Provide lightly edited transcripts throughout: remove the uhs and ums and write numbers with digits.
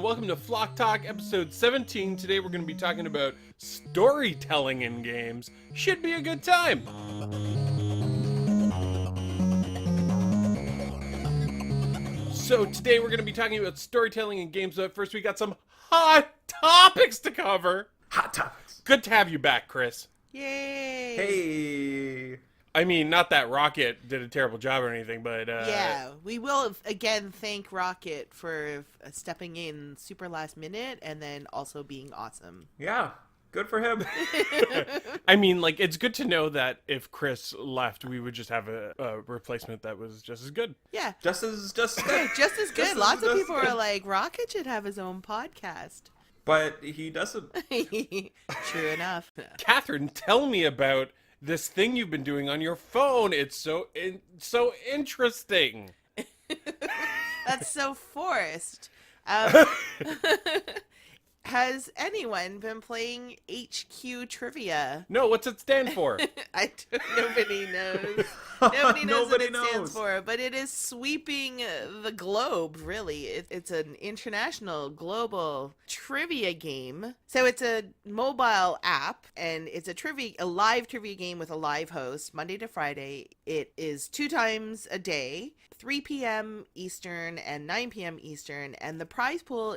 welcome to Flock Talk, episode 17. Today we're going to be talking about storytelling in games. Should be a good time. So today we're going to be talking about storytelling in games, but first we got some hot topics to cover. Hot topics. Good to have you back, Chris. Yay! Hey. I mean, not that Rocket did a terrible job or anything, but... yeah, we will again thank Rocket for stepping in super last minute and then also being awesome. Yeah, good for him. I mean, like, it's good to know that if Chris left, we would just have a replacement that was just as good. Yeah. Just as good. Just as good. Lots of people good. are like, Rocket should have his own podcast. But he doesn't. True enough. Kathryn, tell me about this thing you've been doing on your phone. It's so interesting. That's so forced. Has anyone been playing HQ Trivia? No, what's it stand for? Nobody knows. Nobody knows what Nobody it stands knows. for, but it is sweeping the globe, really. It's an international, global trivia game. So it's a mobile app, and it's a live trivia game with a live host, Monday to Friday. It is 2 times a day, 3 p.m. Eastern and 9 p.m. Eastern, and the prize pool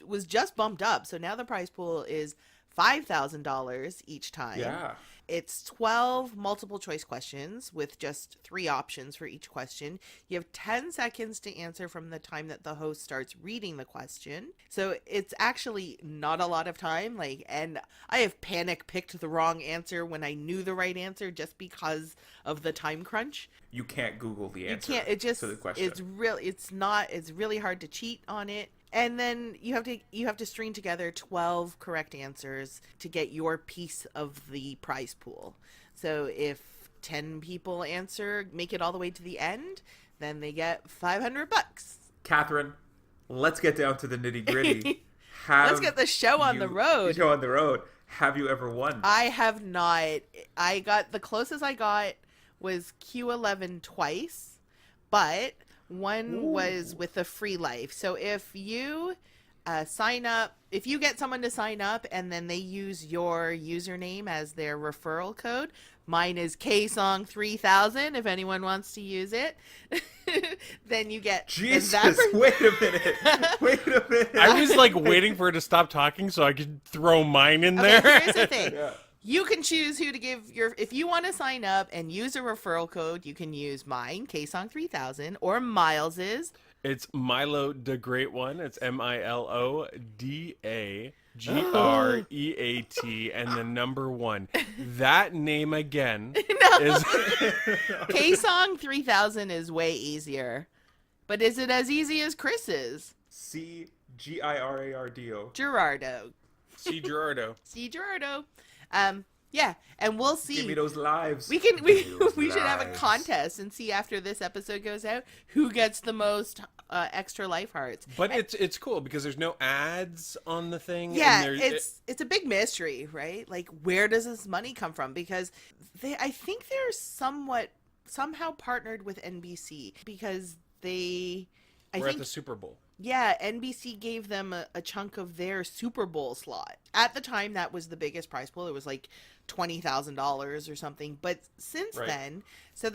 was just bumped up. So now the prize pool is $5,000 each time. Yeah. It's 12 multiple choice questions with just 3 options for each question. You have 10 seconds to answer from the time that the host starts reading the question. So it's actually not a lot of time. And I have panic picked the wrong answer when I knew the right answer just because of the time crunch. You can't Google the answer. You can't. It just to the question. It's really hard to cheat on it. And then you have to string together 12 correct answers to get your piece of the prize pool. So if 10 people make it all the way to the end, then they get $500. Kathryn, let's get down to the nitty gritty. Let's get the show on the road. Have you ever won? I have not. The closest I got was Q11 twice, but one was with a free life. So if you sign up, if you get someone to sign up and then they use your username as their referral code, mine is KSong3000 if anyone wants to use it, then you get... Jesus, wait a minute. I was like waiting for her to stop talking so I could throw mine in there. Okay, here's the thing. Yeah. You can choose who to give if you want to sign up and use a referral code, you can use mine, KSong3000, or Myles's. It's Milo the Great One. It's MILODAGREAT and the number 1. That name again is... KSong3000 is way easier. But is it as easy as Chris's? cgirardo. Girardo. cgirardo. Yeah, and we'll see. Give me those lives. We should have a contest and see after this episode goes out who gets the most extra life hearts. But it's cool because there's no ads on the thing. Yeah, and it's a big mystery, right? Like, where does this money come from? Because I think they're somehow partnered with NBC because we're at the Super Bowl. Yeah, NBC gave them a chunk of their Super Bowl slot. At the time, that was the biggest prize pool. It was like $20,000 or something. But since then, so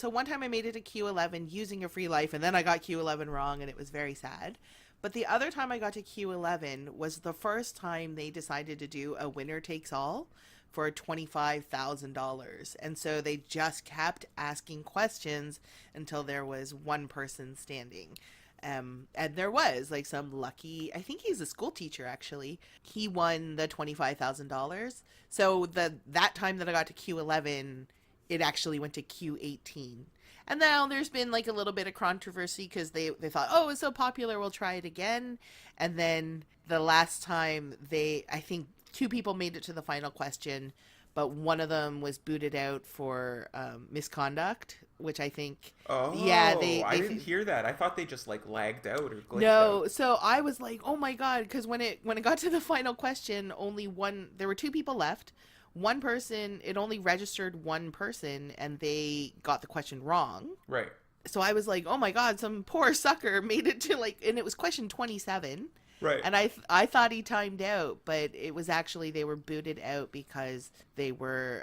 one time I made it to Q11 using a free life, and then I got Q11 wrong, and it was very sad. But the other time I got to Q11 was the first time they decided to do a winner takes all for $25,000. And so they just kept asking questions until there was one person standing. And there was like some lucky, I think he's a school teacher actually. He won the $25,000. So that time that I got to Q11, it actually went to Q18. And now there's been like a little bit of controversy because they thought, oh, it's so popular, we'll try it again. And then the last time I think 2 people made it to the final question, but one of them was booted out for misconduct, which I think... Oh, yeah, I didn't hear that. I thought they just, like, lagged out or glitched No, out. so I was like, oh my god, because when it got to the final question, there were 2 people left. One person, it only registered one person, and they got the question wrong. Right. So I was like, oh my god, some poor sucker made it to, and it was question 27. Right. And I thought he timed out, but it was actually they were booted out because they were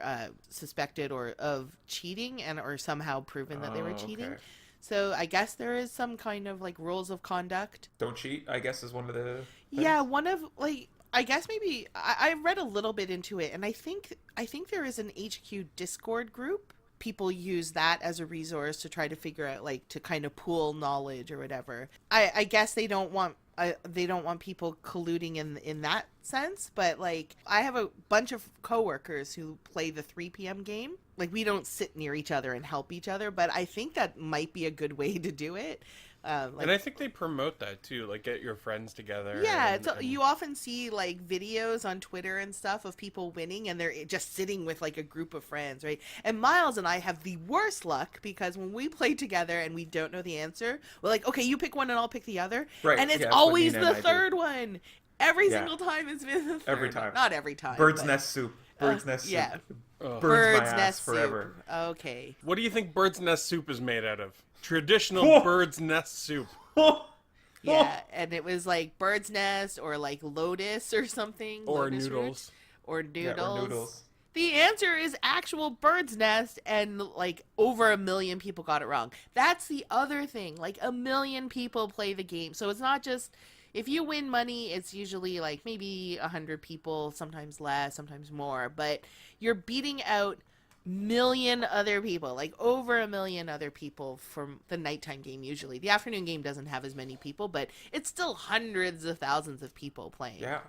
suspected of cheating or somehow proven that they were cheating. Okay. So I guess there is some kind of like rules of conduct. Don't cheat, I guess, is one of the things. Yeah, one of like I guess maybe I read a little bit into it, and I think there is an HQ Discord group. People use that as a resource to try to figure out like to kind of pool knowledge or whatever. I guess they don't want people colluding in that sense, but like I have a bunch of coworkers who play the 3 p.m. game. Like we don't sit near each other and help each other, but I think that might be a good way to do it. And I think they promote that too, like get your friends together. Yeah, you often see like videos on Twitter and stuff of people winning, and they're just sitting with like a group of friends, right? And Myles and I have the worst luck because when we play together and we don't know the answer, we're like, okay, you pick one and I'll pick the other, Right, and it's yeah, that's what always Nina and the I third do. one. Every Yeah. single time it's been the third. Every time. Not every time. Bird's but- nest soup. Bird's nest yeah. soup. Ugh. Burns my Bird's ass nest forever. soup. Okay. What do you think bird's nest soup is made out of? Traditional Oh. bird's nest soup. Yeah, and it was like bird's nest or like lotus or something. Or lotus root, noodles. Or noodles. Yeah, or noodles. The answer is actual bird's nest, and like over 1 million people got it wrong. That's the other thing. Like 1 million people play the game. So it's not just if you win money, it's usually like maybe 100 people, sometimes less, sometimes more. But you're beating out million other people, like over 1 million other people from the nighttime game usually. The afternoon game doesn't have as many people, but it's still hundreds of thousands of people playing. Yeah.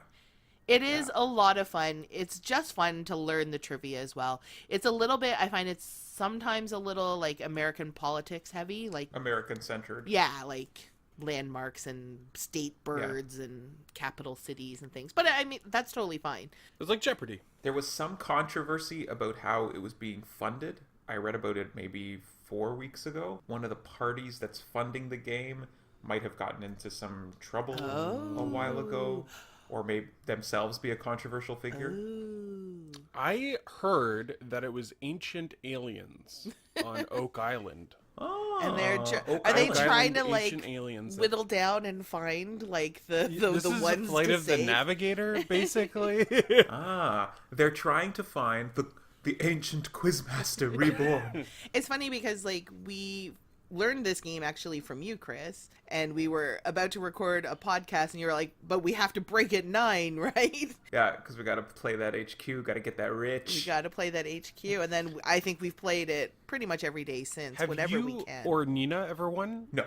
It is a lot of fun. It's just fun to learn the trivia as well. It's a little bit, I find it's sometimes a little like American politics heavy, like American centered. yeah, like landmarks and state birds and capital cities and things. But I mean, that's totally fine. It's like Jeopardy. There was some controversy about how it was being funded. I read about it maybe 4 weeks ago. One of the parties that's funding the game might have gotten into some trouble a while ago, or may themselves be a controversial figure. Ooh. I heard that it was Ancient Aliens on Oak Island. Oh, And they're Oak are they Island. trying to Island like Ancient Aliens that- whittle down and find like the This is ones the Flight to of the save? Navigator, basically. They're trying to find the ancient Quizmaster reborn. It's funny because like we learned this game actually from you, Chris, and we were about to record a podcast and you were like, but we have to break at 9, right? Yeah, because we got to play that HQ, got to get that rich. We got to play that HQ, and then I think we've played it pretty much every day since, Have whenever you we can. or Nina ever won? No.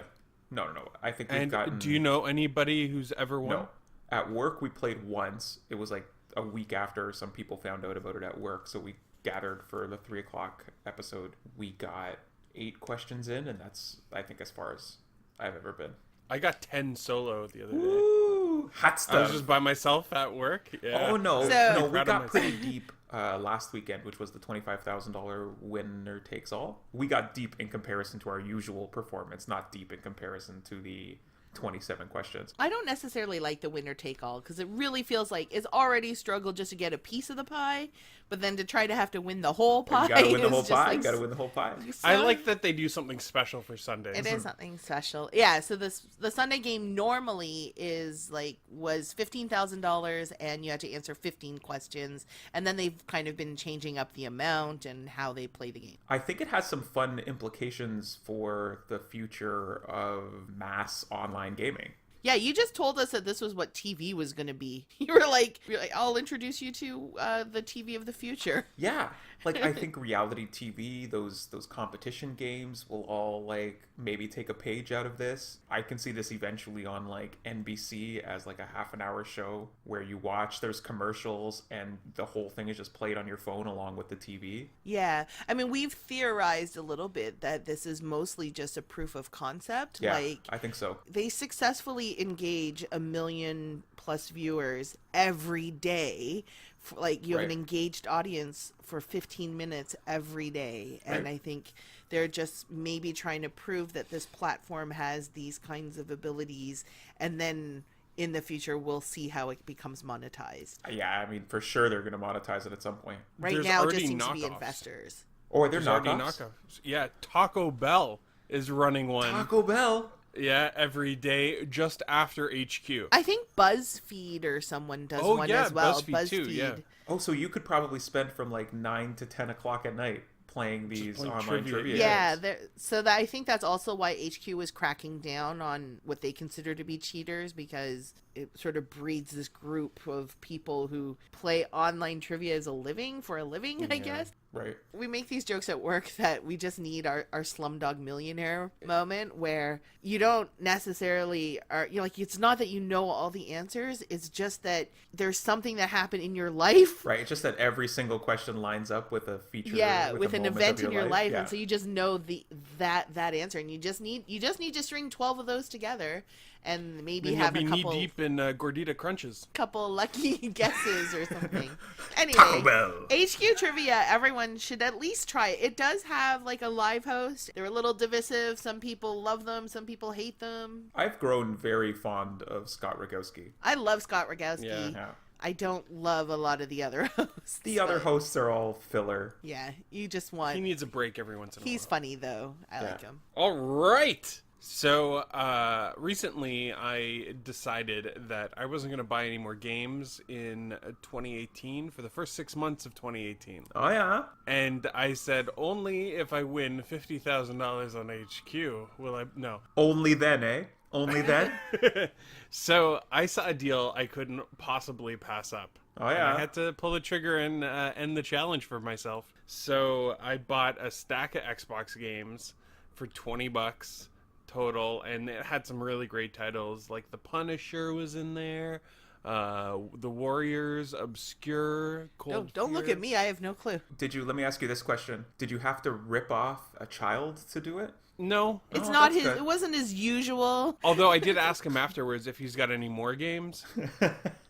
I think we've And gotten... do you know anybody who's ever won? No. At work, we played once. It was like a week after some people found out about it at work, so we gathered for the 3 o'clock episode. We got 8 questions in, and that's, I think, as far as I've ever been. I got 10 solo the other day. Ooh, hot I stuff. was just by myself at work. Yeah. Oh, no. So- No, we Proud of got myself. pretty deep last weekend, which was the $25,000 winner takes all. We got deep in comparison to our usual performance, not deep in comparison to the 27 questions. I don't necessarily like the winner take all because it really feels like it's already struggled just to get a piece of the pie, but then to try to have to win the whole pie. You gotta win the is whole just, pie. like, You gotta win the whole pie. I so- like that they do something special for Sundays. It is something special. Yeah, so the Sunday game normally was $15,000 and you had to answer 15 questions, and then they've kind of been changing up the amount and how they play the game. I think it has some fun implications for the future of mass online gaming. Yeah, you just told us that this was what TV was going to be. You're like, I'll introduce you to the TV of the future. Yeah, like I think reality TV, those competition games will all like maybe take a page out of this. I can see this eventually on like NBC as like a half an hour show where you watch, there's commercials, and the whole thing is just played on your phone along with the TV. Yeah, I mean, we've theorized a little bit that this is mostly just a proof of concept. Yeah, Like, I think so. they successfully engage 1 million plus viewers every day. Like, you have an Right. engaged audience for 15 minutes every day. And Right. I think they're just maybe trying to prove that this platform has these kinds of abilities. And then in the future, we'll see how it becomes monetized. Yeah, I mean, for sure they're going to monetize it at some point. Right There's now, it just already seems to be knockoffs. investors. Or they're There's already knockoffs. knockoffs. Yeah, Taco Bell is running one. Taco Bell. Yeah, every day just after HQ. I think BuzzFeed or someone does Oh, one yeah, as well. BuzzFeed too, yeah. Oh, so you could probably spend from like 9 to 10 o'clock at night playing these playing online trivia Yeah, games. I think that's also why HQ is cracking down on what they consider to be cheaters, because it sort of breeds this group of people who play online trivia as a living, I guess. Right. We make these jokes at work that we just need our Slumdog Millionaire moment where you don't necessarily it's not that you know all the answers, it's just that there's something that happened in your life. Right. It's just that every single question lines up with a feature. Yeah, with with a an moment event of in your life, Yeah. and so you just know that answer, and you just need to string 12 of those together, and maybe Then have you'll a be couple knee-deep in Gordita Crunches. lucky guesses or something. Anyway, Cowbell. HQ Trivia, everyone should at least try it. It does have like a live host. They're a little divisive. Some people love them, some people hate them. I've grown very fond of Scott Rogowski. I love Scott Rogowski. Yeah. I don't love a lot of the other hosts. The other but hosts are all filler. yeah, you just want. He needs a break every once in a while. He's funny though. I like him. All right. So recently I decided that I wasn't going to buy any more games in 2018 for the first 6 months of 2018. Oh, yeah? And I said, only if I win $50,000 on HQ will I... No. Only then, eh? Only then? So I saw a deal I couldn't possibly pass up. Oh, And yeah? I had to pull the trigger and end the challenge for myself. So I bought a stack of Xbox games for $20 total, and it had some really great titles, like The Punisher was in there, The Warriors, Obscure, Cold Don't look Fear. at me. I have no clue. Let me ask you this question. Did you have to rip off a child to do it? No. It's Oh, not that's his. good. It wasn't his usual. Although I did ask him afterwards if he's got any more games.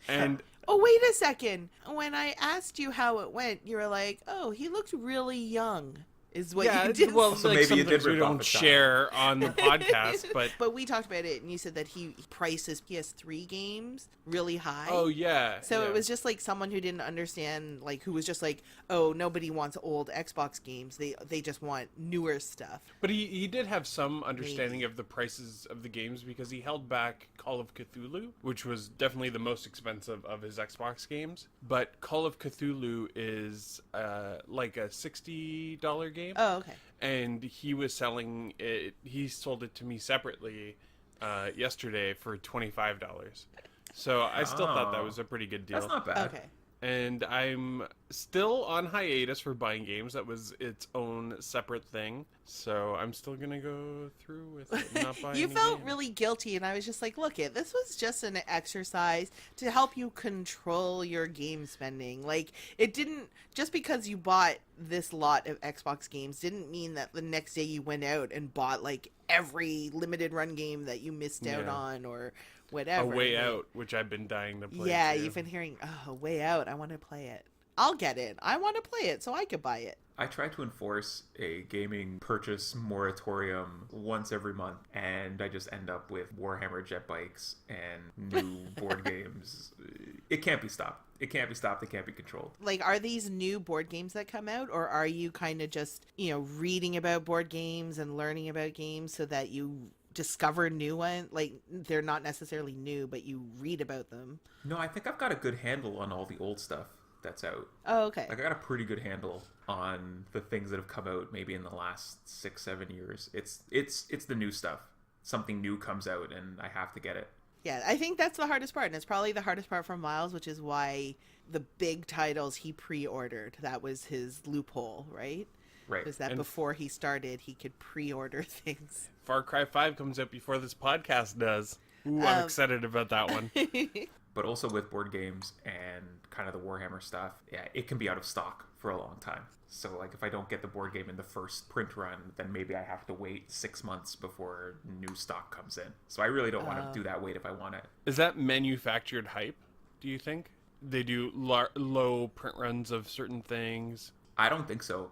And Oh, wait a second. When I asked you how it went, you were like, "Oh, he looked really young." Is what you did. well, So like maybe you sometimes did we rip off don't a child. share on the podcast, but But we talked about it, and you said that he priced his PS3 games really high. oh yeah. So yeah. it was just like someone who didn't understand, like who was just like, "Oh, nobody wants old Xbox games. They just want newer stuff." But he did have some understanding of the prices of the games because he held back Call of Cthulhu, which was definitely the most expensive of his Xbox games. But Call of Cthulhu is like a $60 game. Oh, okay. And he was selling it. He sold it to me separately yesterday for $25. So I still thought that was a pretty good deal. That's not bad. Okay. And I'm still on hiatus for buying games. That was its own separate thing. So I'm still going to go through with it and not buy You any felt games. really guilty, and I was just like, "Look, this was just an exercise to help you control your game spending. Like, it didn't just because you bought this lot of Xbox games didn't mean that the next day you went out and bought like every limited run game that you missed out Yeah. on or A whatever." Way Like, Out, which I've been dying to play. yeah, too. you've been hearing, "Oh, Way Out. I want to play it. I'll get it. I want to play it, so I could buy it." I try to enforce a gaming purchase moratorium once every month, and I just end up with Warhammer jet bikes and new board games. It can't be stopped. It can't be stopped. It can't be controlled. Like, are these new board games that come out, or are you kind of just, reading about board games and learning about games so that you discover new ones? Like, they're not necessarily new, but you read about them. No, I think I've got a good handle on all the old stuff that's out. Oh, okay. Like, I got a pretty good handle on the things that have come out maybe in the last 6-7 years. It's the new stuff. Something new comes out and I have to get it. Yeah, I think that's the hardest part, and it's probably the hardest part for Myles, which is why the big titles he pre-ordered, that was his loophole, right? Right. Was that And- before he started, he could pre-order things. Far Cry 5 comes out before this podcast does. Ooh, I'm excited about that one. But also with board games and kind of the Warhammer stuff, yeah, it can be out of stock for a long time. So, like, if I don't get the board game in the first print run, then maybe I have to wait 6 months before new stock comes in. So I really don't want to do that wait if I want it. Is that manufactured hype, do you think? They do low print runs of certain things. I don't think so.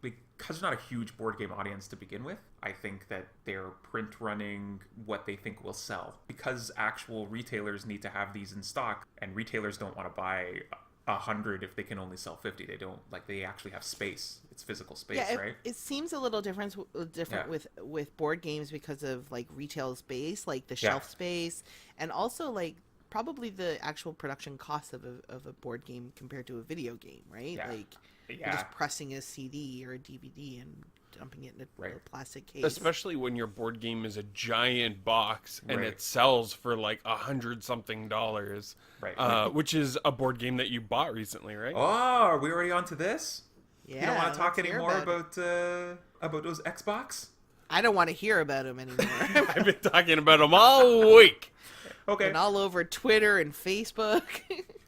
Because there's not a huge board game audience to begin with, I think that they're print running what they think will sell. Because actual retailers need to have these in stock, and retailers don't want to buy 100 if they can only sell 50. They don't, like, they actually have space. It's physical space, Yeah, right? it seems a little different Yeah. with board games because of like retail space, like the Yeah. shelf space, and also like probably the actual production cost of a board game compared to a video game, right? Yeah. Like you're Yeah. just pressing a CD or a DVD and dumping it in Right. a plastic case. Especially when your board game is a giant box and Right. it sells for like $100-something, Right. which is a board game that you bought recently, right? Oh, are we already on to this? Yeah, You don't want to talk let's hear anymore about it. about those Xbox? I don't want to hear about them anymore. I've been talking about them all week. Okay. And all over Twitter and Facebook.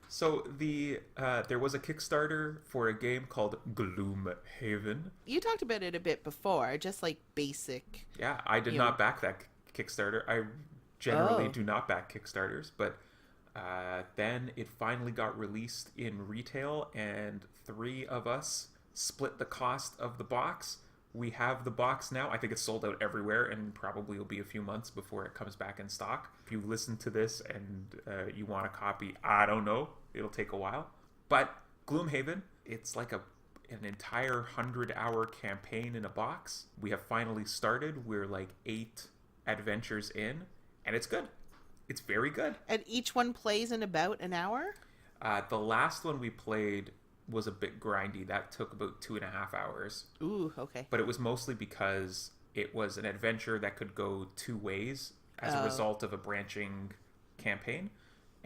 So there was a Kickstarter for a game called Gloomhaven. You talked about it a bit before, just like basic. Yeah, I did You not know. back that Kickstarter. I generally Oh. do not back Kickstarters, but then it finally got released in retail, and 3 of us split the cost of the box. We have the box now. I think it's sold out everywhere, and probably will be a few months before it comes back in stock. If you listen to this and you want a copy, I don't know. It'll take a while. But Gloomhaven, it's like an entire 100-hour campaign in a box. We have finally started. We're like 8 adventures in, and it's good. It's very good. And each one plays in about an hour? The last one we played was a bit grindy. That took about 2.5 hours. Ooh, okay. But it was mostly because it was an adventure that could go 2 ways as a Oh. result of a branching campaign.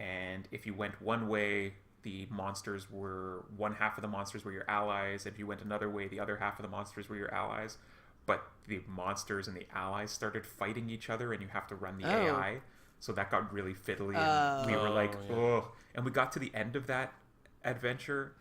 And if you went one way, the monsters were, one half of the monsters were your allies. If you went another way, the other half of the monsters were your allies. But the monsters and the allies started fighting each other, and you have to run the Oh. AI. So that got really fiddly, and we were like, yeah. oh. And we got to the end of that adventure,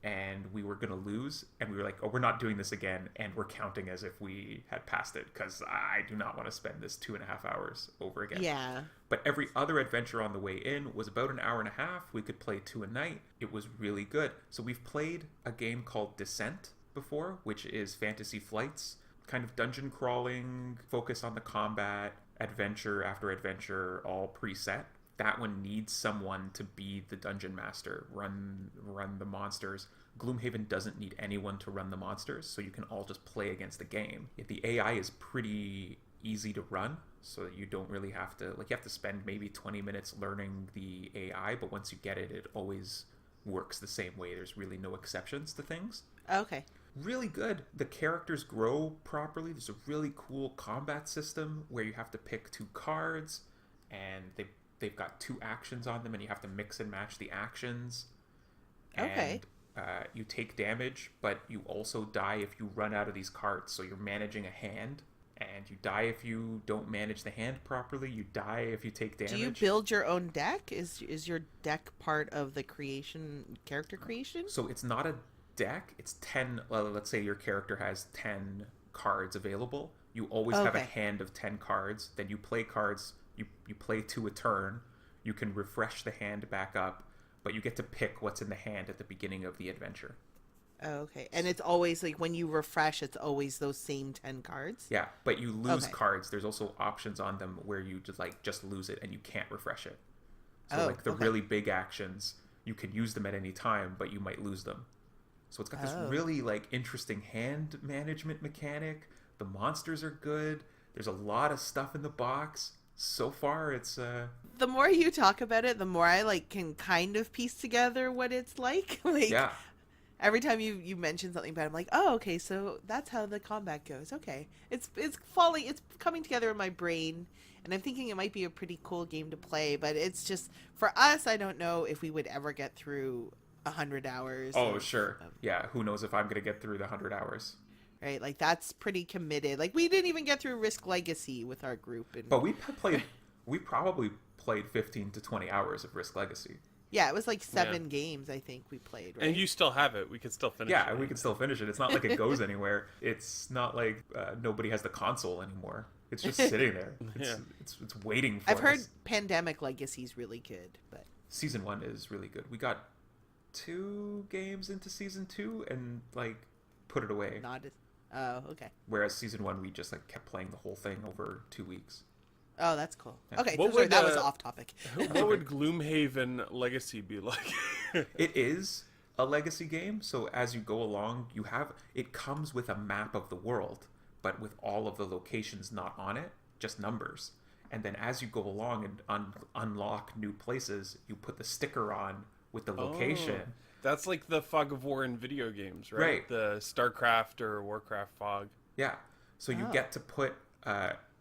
and we were gonna lose, and we were like, oh, we're not doing this again, and we're counting as if we had passed it, because I do not want to spend this 2.5 hours over again. Yeah. But every other adventure on the way in was about an hour and a half. We could play 2 a night. It was really good. So we've played a game called Descent before, which is Fantasy Flight's kind of dungeon crawling, focus on the combat, adventure after adventure, all preset. That one needs someone to be the dungeon master, run the monsters. Gloomhaven doesn't need anyone to run the monsters, so you can all just play against the game. Yet the AI is pretty easy to run, so that you don't really have to, like, you have to spend maybe 20 minutes learning the AI, but once you get it, it always works the same way. There's really no exceptions to things. Okay. Really good. The characters grow properly. There's a really cool combat system where you have to pick 2 cards, and they've got 2 actions on them, and you have to mix and match the actions. Okay. And you take damage, but you also die if you run out of these cards. So you're managing a hand, and you die if you don't manage the hand properly. You die if you take damage. Do you build your own deck? Is your deck part of the character creation? So it's not a deck. It's 10. Well, let's say your character has 10 cards available. You always have a Okay. hand of 10 cards. Then you play cards. You play 2 a turn. You can refresh the hand back up, but you get to pick what's in the hand at the beginning of the adventure. Oh, okay. And it's always like when you refresh, it's always those same 10 cards? Yeah, but you lose Okay. cards. There's also options on them where you just lose it and you can't refresh it. So Oh, like the okay. really big actions, you can use them at any time, but you might lose them. So it's got this Oh. really like interesting hand management mechanic. The monsters are good. There's a lot of stuff in the box. So far, it's The more you talk about it, the more I like can kind of piece together what it's like. Like yeah, every time you mention something about it, I'm like, oh, okay, so that's how the combat goes. Okay, it's coming together in my brain, and I'm thinking it might be a pretty cool game to play. But it's just for us, I don't know if we would ever get through 100 hours. Oh, sure. Yeah, who knows if I'm going to get through the 100 hours. Right, like that's pretty committed. Like we didn't even get through Risk Legacy with our group, and But we probably played 15 to 20 hours of Risk Legacy. yeah, it was like 7 games I think we played. Right? And you still have it. We could still finish it. Yeah, we can still finish it. It's not like it goes anywhere. It's not like nobody has the console anymore. It's just sitting there. Yeah. It's waiting for I've heard us. Pandemic Legacy is really good, but Season 1 is really good. We got 2 games into Season 2 and like put it away. not as. Oh, okay. Whereas Season 1 we just like kept playing the whole thing over 2 weeks. Oh, that's cool. Yeah. Okay, What sorry, would, that was off topic. What would Gloomhaven Legacy be like? It is a legacy game, so as you go along, it comes with a map of the world, but with all of the locations not on it, just numbers. And then as you go along and unlock new places, you put the sticker on with the location. Oh, that's like the fog of war in video games, right? Right. The StarCraft or Warcraft fog. Yeah. So you Oh. get to put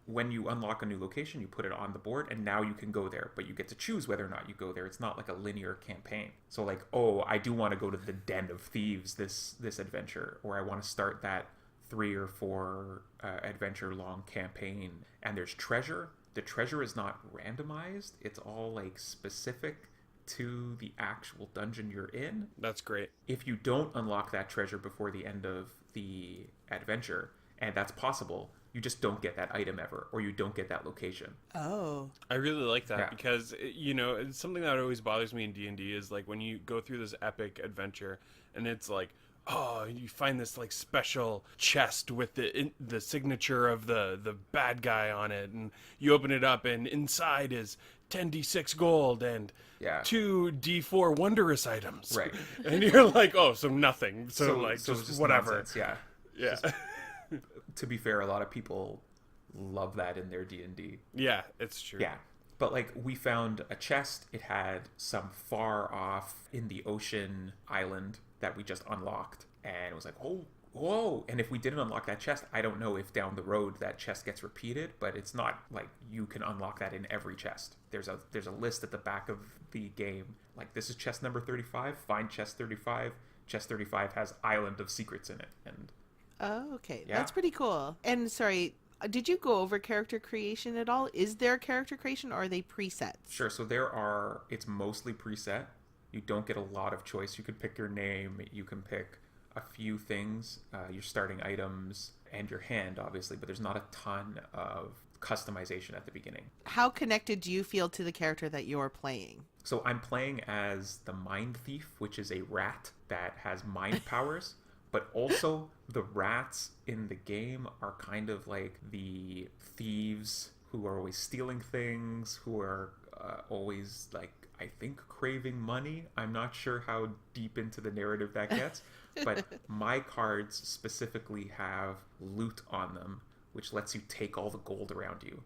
when you unlock a new location, you put it on the board, and now you can go there. But you get to choose whether or not you go there. It's not like a linear campaign. So like, oh, I do want to go to the Den of Thieves this adventure, or I want to start that 3 or 4 adventure long campaign. And there's treasure. The treasure is not randomized. It's all like specific to the actual dungeon you're in. That's great. If you don't unlock that treasure before the end of the adventure, and that's possible, you just don't get that item ever, or you don't get that location. Oh. I really like that Yeah. because, you know, it's something that always bothers me in D&D is like when you go through this epic adventure and it's like, oh, you find this like special chest with the signature of the bad guy on it, and you open it up and inside is 10d6 gold and Yeah. 2d4 wondrous items. Right. And you're like, oh, so nothing. So like so just it's whatever. nonsense, yeah. Yeah. To be fair, a lot of people love that in their D&D. Yeah, it's true. Yeah. But like we found a chest, it had some far off in the ocean island that we just unlocked, and it was like, oh, whoa. And if we didn't unlock that chest, I don't know if down the road that chest gets repeated, but it's not like you can unlock that in every chest. There's a list at the back of the game, like this is chest number 35, find chest 35. Chest 35 has Island of Secrets in it. And Oh, okay. Yeah. That's pretty cool. And sorry, did you go over character creation at all? Is there character creation, or are they presets? sure, so it's mostly preset. You don't get a lot of choice. You can pick your name, you can pick a few things, your starting items, and your hand, obviously, but there's not a ton of customization at the beginning. How connected do you feel to the character that you're playing? So I'm playing as the Mind Thief, which is a rat that has mind powers, but also the rats in the game are kind of like the thieves who are always stealing things, who are always like, I think, craving money. I'm not sure how deep into the narrative that gets, but my cards specifically have loot on them, which lets you take all the gold around you.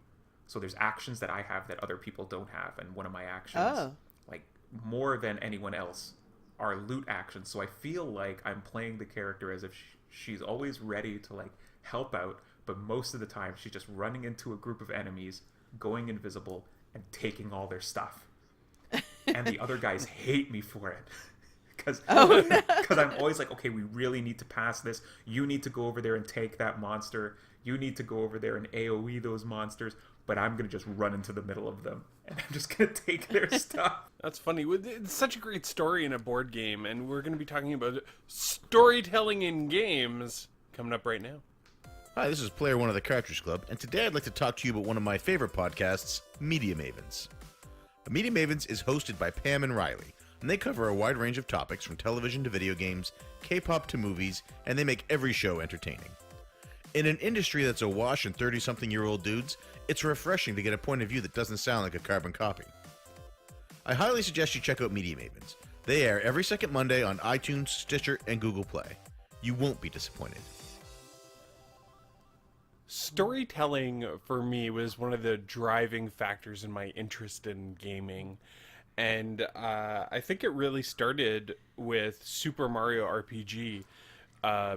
So there's actions that I have that other people don't have, and one of my actions, like more than anyone else, are loot actions. So I feel like I'm playing the character as if she's always ready to like help out, but most of the time she's just running into a group of enemies, going invisible, and taking all their stuff. And the other guys hate me for it. Because I'm always like, okay, we really need to pass this. You need to go over there and take that monster. You need to go over there and AoE those monsters. But I'm going to just run into the middle of them. And I'm just going to take their stuff. That's funny. It's such a great story in a board game, and we're going to be talking about storytelling in games coming up right now. Hi, this is Player One of the Cartridge Club, and today I'd like to talk to you about one of my favorite podcasts, Media Mavens. Media Mavens is hosted by Pam and Riley, and they cover a wide range of topics from television to video games, K-pop to movies, and they make every show entertaining. In an industry that's awash in 30-something-year-old dudes, it's refreshing to get a point of view that doesn't sound like a carbon copy. I highly suggest you check out Media Mavens. They air every second Monday on iTunes, Stitcher, and Google Play. You won't be disappointed. Storytelling for me was one of the driving factors in my interest in gaming. And I think it really started with Super Mario RPG,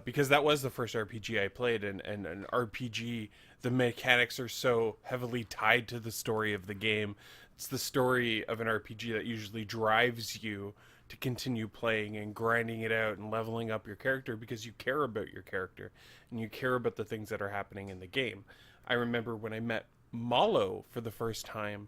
because that was the first RPG I played, and an RPG, the mechanics are so heavily tied to the story of the game. It's the story of an RPG that usually drives you to continue playing and grinding it out and leveling up your character because you care about your character and you care about the things that are happening in the game. I remember when I met Malo for the first time,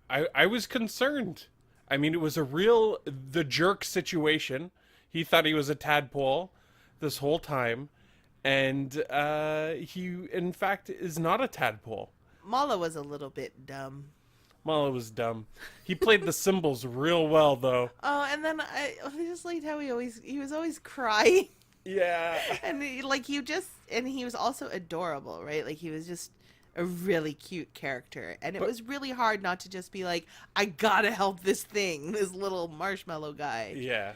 I was concerned. I mean, it was a real the jerk situation. He thought he was a tadpole this whole time, and he in fact is not a tadpole. Mala was a little bit dumb. Malo was dumb. He played the cymbals real well, though. Oh, and then I just liked how he was always crying. Yeah. And he was also adorable, right? Like he was just a really cute character. And it was really hard not to just be like, I gotta help this thing, this little marshmallow guy. Yeah.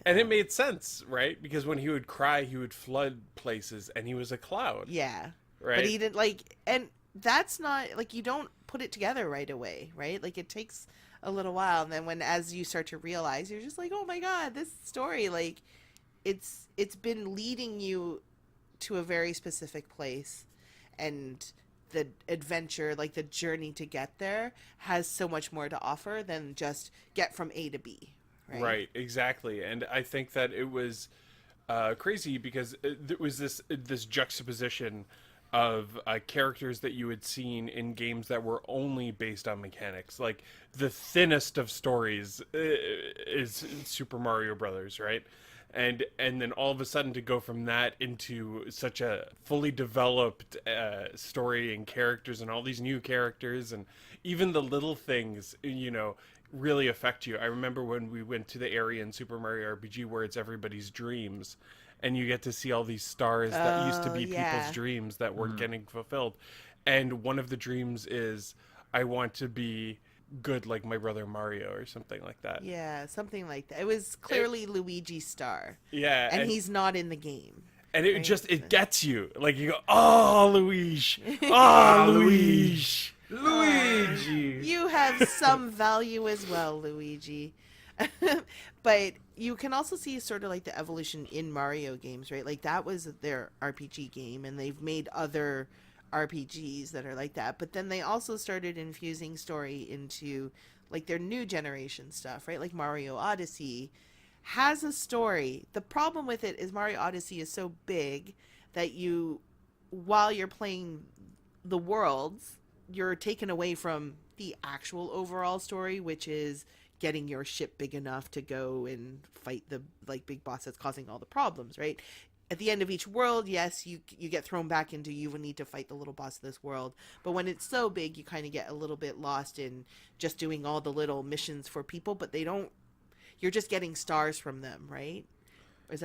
And it made sense, right? Because when he would cry, he would flood places, and he was a cloud. Yeah. Right? But he didn't, like, and that's not, like, you don't put it together right away, right? Like, it takes a little while, and then as you start to realize, you're just like, oh my god, this story, like, it's been leading you to a very specific place, and the adventure, like the journey to get there, has so much more to offer than just get from A to B. Right, exactly. And I think that it was crazy because there was this juxtaposition of characters that you had seen in games that were only based on mechanics. Like, the thinnest of stories is Super Mario Brothers, right? And then all of a sudden to go from that into such a fully developed story and characters and all these new characters, and even the little things, you know, really affect you. I remember when we went to the area in Super Mario RPG where it's everybody's dreams, and you get to see all these stars that used to be people's dreams that weren't getting fulfilled. And one of the dreams is, I want to be good like my brother Mario, or something like that. Yeah, something like that. It was clearly Luigi's star. Yeah. And he's not in the game. And it just, it gets you. Like, you go, oh, Luigi. Oh, Luigi. Luigi! You have some value as well, Luigi. But you can also see sort of like the evolution in Mario games, right? Like, that was their RPG game, and they've made other RPGs that are like that. But then they also started infusing story into like their new generation stuff, right? Like Mario Odyssey has a story. The problem with it is Mario Odyssey is so big that you, while you're playing the worlds, you're taken away from the actual overall story, which is getting your ship big enough to go and fight the like big boss that's causing all the problems, right? At the end of each world, yes, you get thrown back into you will need to fight the little boss of this world. But when it's so big, you kind of get a little bit lost in just doing all the little missions for people, but they don't, you're just getting stars from them, right?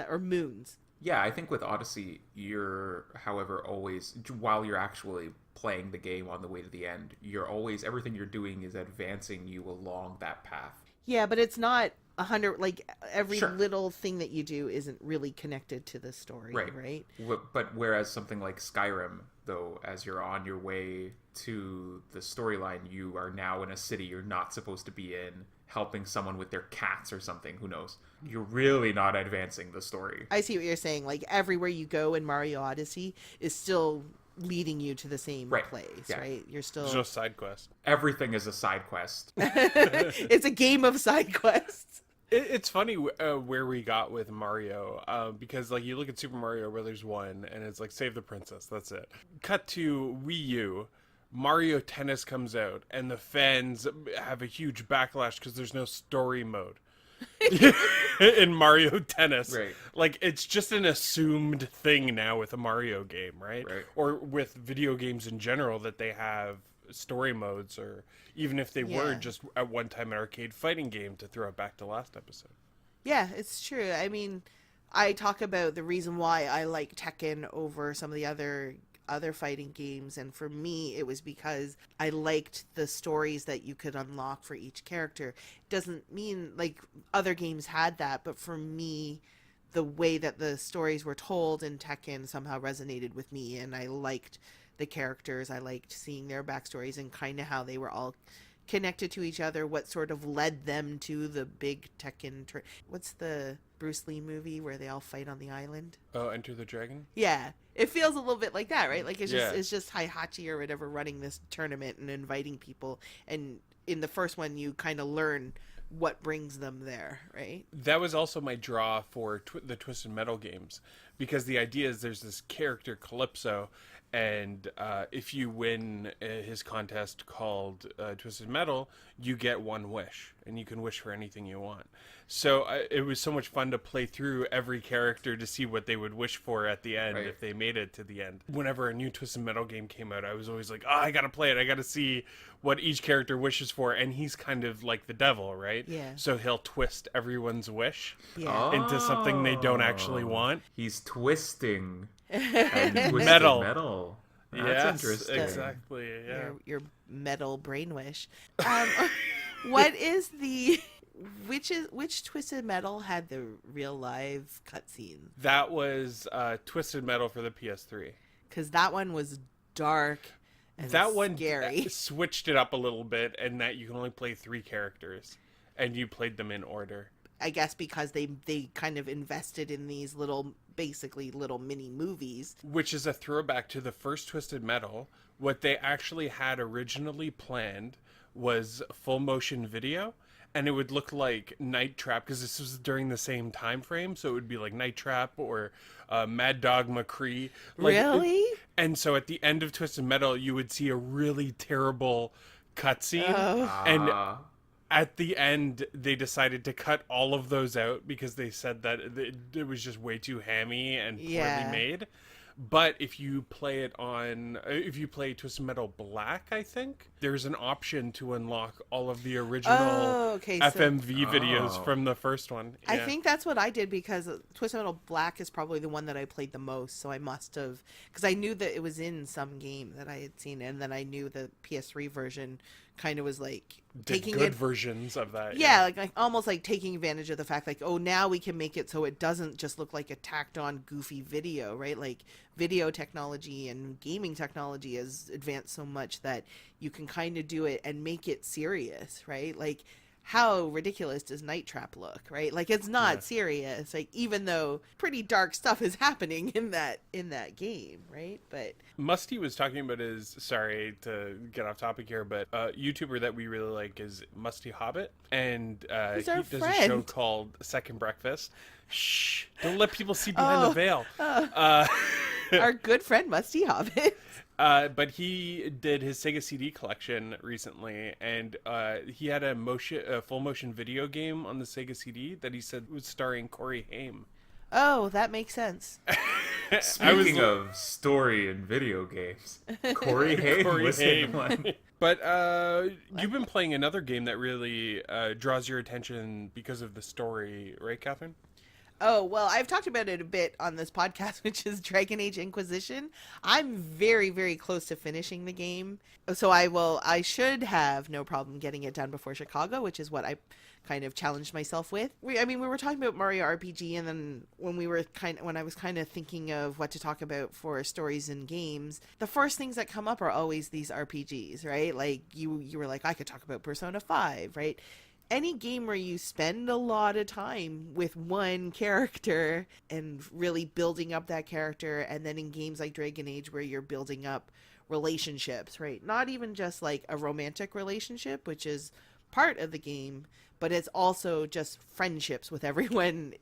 Or moons. Yeah, I think with Odyssey, you're, however, always, while you're actually playing the game on the way to the end, you're always, everything you're doing is advancing you along that path. Yeah, but it's not 100, like, every Sure. little thing that you do isn't really connected to the story, right? But whereas something like Skyrim, though, as you're on your way to the storyline, you are now in a city you're not supposed to be in, helping someone with their cats or something, who knows. You're really not advancing the story. I see what you're saying. Like, everywhere you go in Mario Odyssey is still leading you to the same place, right? You're still... There's no side quest. Everything is a side quest. It's a game of side quests. It's funny where we got with Mario, because like you look at Super Mario Brothers 1 and it's like save the princess, that's it. Cut to Wii U, Mario Tennis comes out and the fans have a huge backlash because there's no story mode in Mario Tennis. Right. Like, it's just an assumed thing now with a Mario game, right? Or with video games in general, that they have story modes, or even if they were just at one time an arcade fighting game, to throw it back to last episode. Yeah, it's true. I mean, I talk about the reason why I like Tekken over some of the other fighting games, and for me it was because I liked the stories that you could unlock for each character. It doesn't mean like other games had that, but for me, the way that the stories were told in Tekken somehow resonated with me, and I liked the characters. I liked seeing their backstories and kind of how they were all connected to each other, what sort of led them to the big Tekken... What's the Bruce Lee movie where they all fight on the island? Oh, Enter the Dragon? Yeah. It feels a little bit like that, right? Like, it's just Heihachi or whatever running this tournament and inviting people. And in the first one, you kind of learn what brings them there, right? That was also my draw for the Twisted Metal games, because the idea is there's this character Calypso, and if you win his contest called Twisted Metal, you get one wish, and you can wish for anything you want. So it was so much fun to play through every character to see what they would wish for at the end, if they made it to the end. Whenever a new Twisted Metal game came out, I was always like, oh, I gotta play it. I gotta see what each character wishes for. And he's kind of like the devil, right? Yeah. So he'll twist everyone's wish Yeah. into something they don't actually want. He's twisting and twisted Metal. metal. That's Yes, interesting. exactly. Yeah. Your metal brain wish. What is the which Twisted Metal had the real live cutscene? That was Twisted Metal for the PS3. Because that one was dark and That one scary. switched it up a little bit, and that you can only play 3 characters, and you played them in order. I guess because they kind of invested in these basically little mini movies. Which is a throwback to the first Twisted Metal. What they actually had originally planned was full motion video, and it would look like Night Trap, because this was during the same time frame, so it would be like Night Trap or Mad Dog McCree. Really? And so at the end of Twisted Metal, you would see a really terrible cutscene, Oh. and at the end, they decided to cut all of those out because they said that it was just way too hammy and poorly made. But if you play Twisted Metal Black, I think, there's an option to unlock all of the original FMV videos from the first one. Yeah. I think that's what I did, because Twisted Metal Black is probably the one that I played the most, so I must have, because I knew that it was in some game that I had seen, and then I knew the PS3 version kind of was like taking good versions of that. Yeah, like almost like taking advantage of the fact, like, oh, now we can make it so it doesn't just look like a tacked on goofy video, right? Like video technology and gaming technology has advanced so much that you can kind of do it and make it serious, right? Like, how ridiculous does Night Trap look, right? Like, it's not serious, like, even though pretty dark stuff is happening in that game, right? But Musty was talking about sorry to get off topic here, but YouTuber that we really like is Musty Hobbit, and he does a show called Second Breakfast. Shh! Don't let people see behind the veil. Our good friend Musty Hobbit. But he did his Sega CD collection recently, and he had a full motion video game on the Sega CD that he said was starring Corey Haim. Oh, that makes sense. Speaking of story and video games, Corey Haim was in one. But you've been playing another game that really draws your attention because of the story, right, Kathryn? Oh, well, I've talked about it a bit on this podcast, which is Dragon Age Inquisition. I'm very, very close to finishing the game. So I should have no problem getting it done before Chicago, which is what I kind of challenged myself with. We were talking about Mario RPG, and then when I was kind of thinking of what to talk about for stories and games, the first things that come up are always these RPGs, right? Like you were like, I could talk about Persona 5, right? Any game where you spend a lot of time with one character and really building up that character, and then in games like Dragon Age where you're building up relationships, right? Not even just like a romantic relationship, which is part of the game, but it's also just friendships with everyone,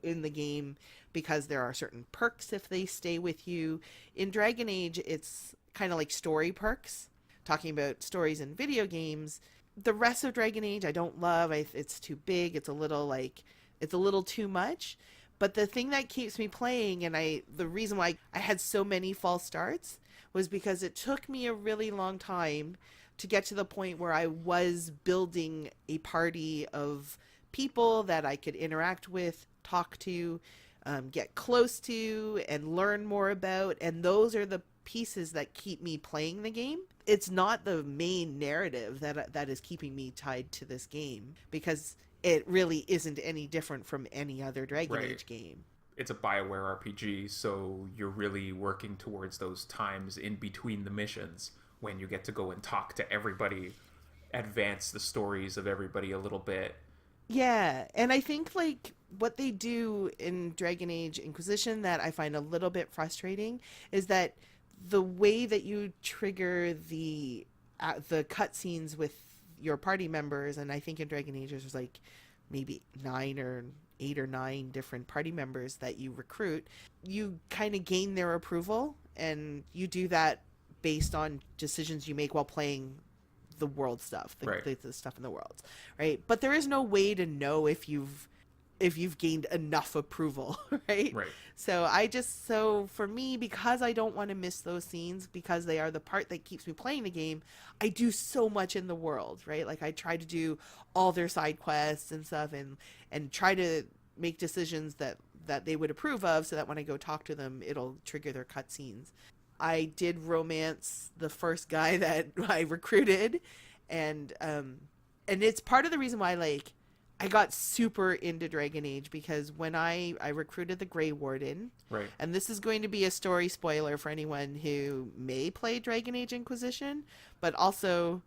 in the game, because there are certain perks if they stay with you. In Dragon Age, it's kind of like story perks, talking about stories in video games. The rest of Dragon Age I don't love. It's too big. It's a little too much. But the thing that keeps me playing, and the reason why I had so many false starts, was because it took me a really long time to get to the point where I was building a party of people that I could interact with, talk to, get close to, and learn more about. And those are the pieces that keep me playing the game. It's not the main narrative that is keeping me tied to this game, because it really isn't any different from any other Dragon Age game. It's a BioWare RPG, so you're really working towards those times in between the missions when you get to go and talk to everybody, advance the stories of everybody a little bit. Yeah, and I think like what they do in Dragon Age Inquisition that I find a little bit frustrating is that the way that you trigger the cutscenes with your party members, and I think in Dragon Age there's like maybe 8 or 9 different party members that you recruit, you kind of gain their approval, and you do that based on decisions you make while playing the world stuff, the stuff in the world, right? But there is no way to know if you've gained enough approval, right? Right. So for me, because I don't want to miss those scenes, because they are the part that keeps me playing the game, I do so much in the world, right? Like I try to do all their side quests and stuff, and try to make decisions that they would approve of, so that when I go talk to them, it'll trigger their cutscenes. I did romance the first guy that I recruited, and it's part of the reason why, like, I got super into Dragon Age, because when I recruited the Grey Warden, Right. and this is going to be a story spoiler for anyone who may play Dragon Age Inquisition, but also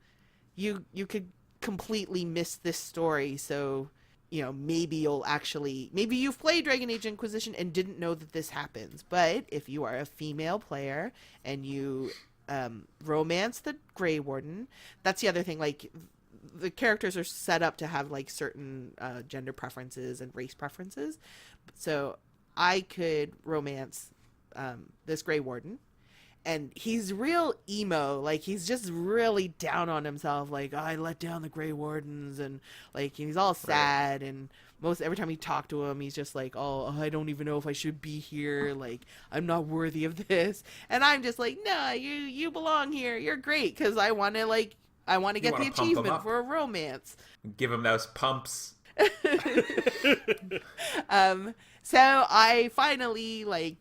you could completely miss this story, so maybe you've played Dragon Age Inquisition and didn't know that this happens. But if you are a female player and you romance the Grey Warden, that's the other thing, like, the characters are set up to have, like, certain gender preferences and race preferences. So I could romance this Grey Warden, and he's real emo, like, he's just really down on himself, like, I let down the Grey Wardens, and, like, he's all sad, right. And every time you talk to him, he's just like, oh, I don't even know if I should be here, like, I'm not worthy of this. And I'm just like, no, you belong here, you're great, because I want to get the achievement for a romance. Give him those pumps. So I finally, like,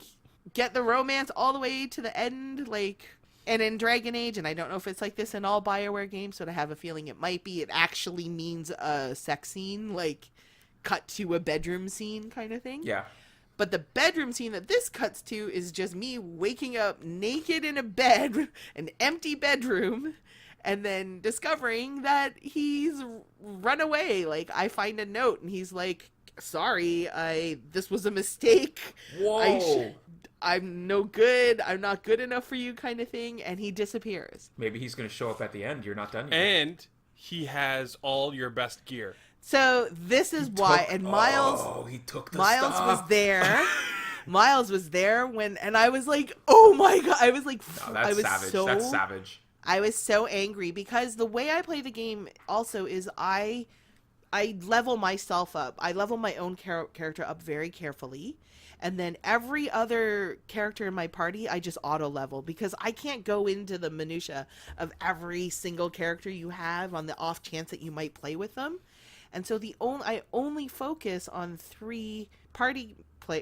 get the romance all the way to the end, like, and in Dragon Age, and I don't know if it's like this in all BioWare games, but I have a feeling it might be, it actually means a sex scene, like, cut to a bedroom scene kind of thing. Yeah. But the bedroom scene that this cuts to is just me waking up naked in a bed, an empty bedroom, and then discovering that he's run away. Like, I find a note, and he's like, sorry, this was a mistake. Whoa. I'm no good. I'm not good enough for you, kind of thing. And he disappears. Maybe he's going to show up at the end. You're not done yet. And he has all your best gear. So this is why. And Myles. Oh, he took the Myles stuff. was there. Myles was there and I was like, oh my God. I was like, no, that's savage. That's savage. I was so angry, because the way I play the game also is I level myself up. I level my own character up very carefully. And then every other character in my party, I just auto level, because I can't go into the minutia of every single character you have on the off chance that you might play with them. And so I only focus on 3 party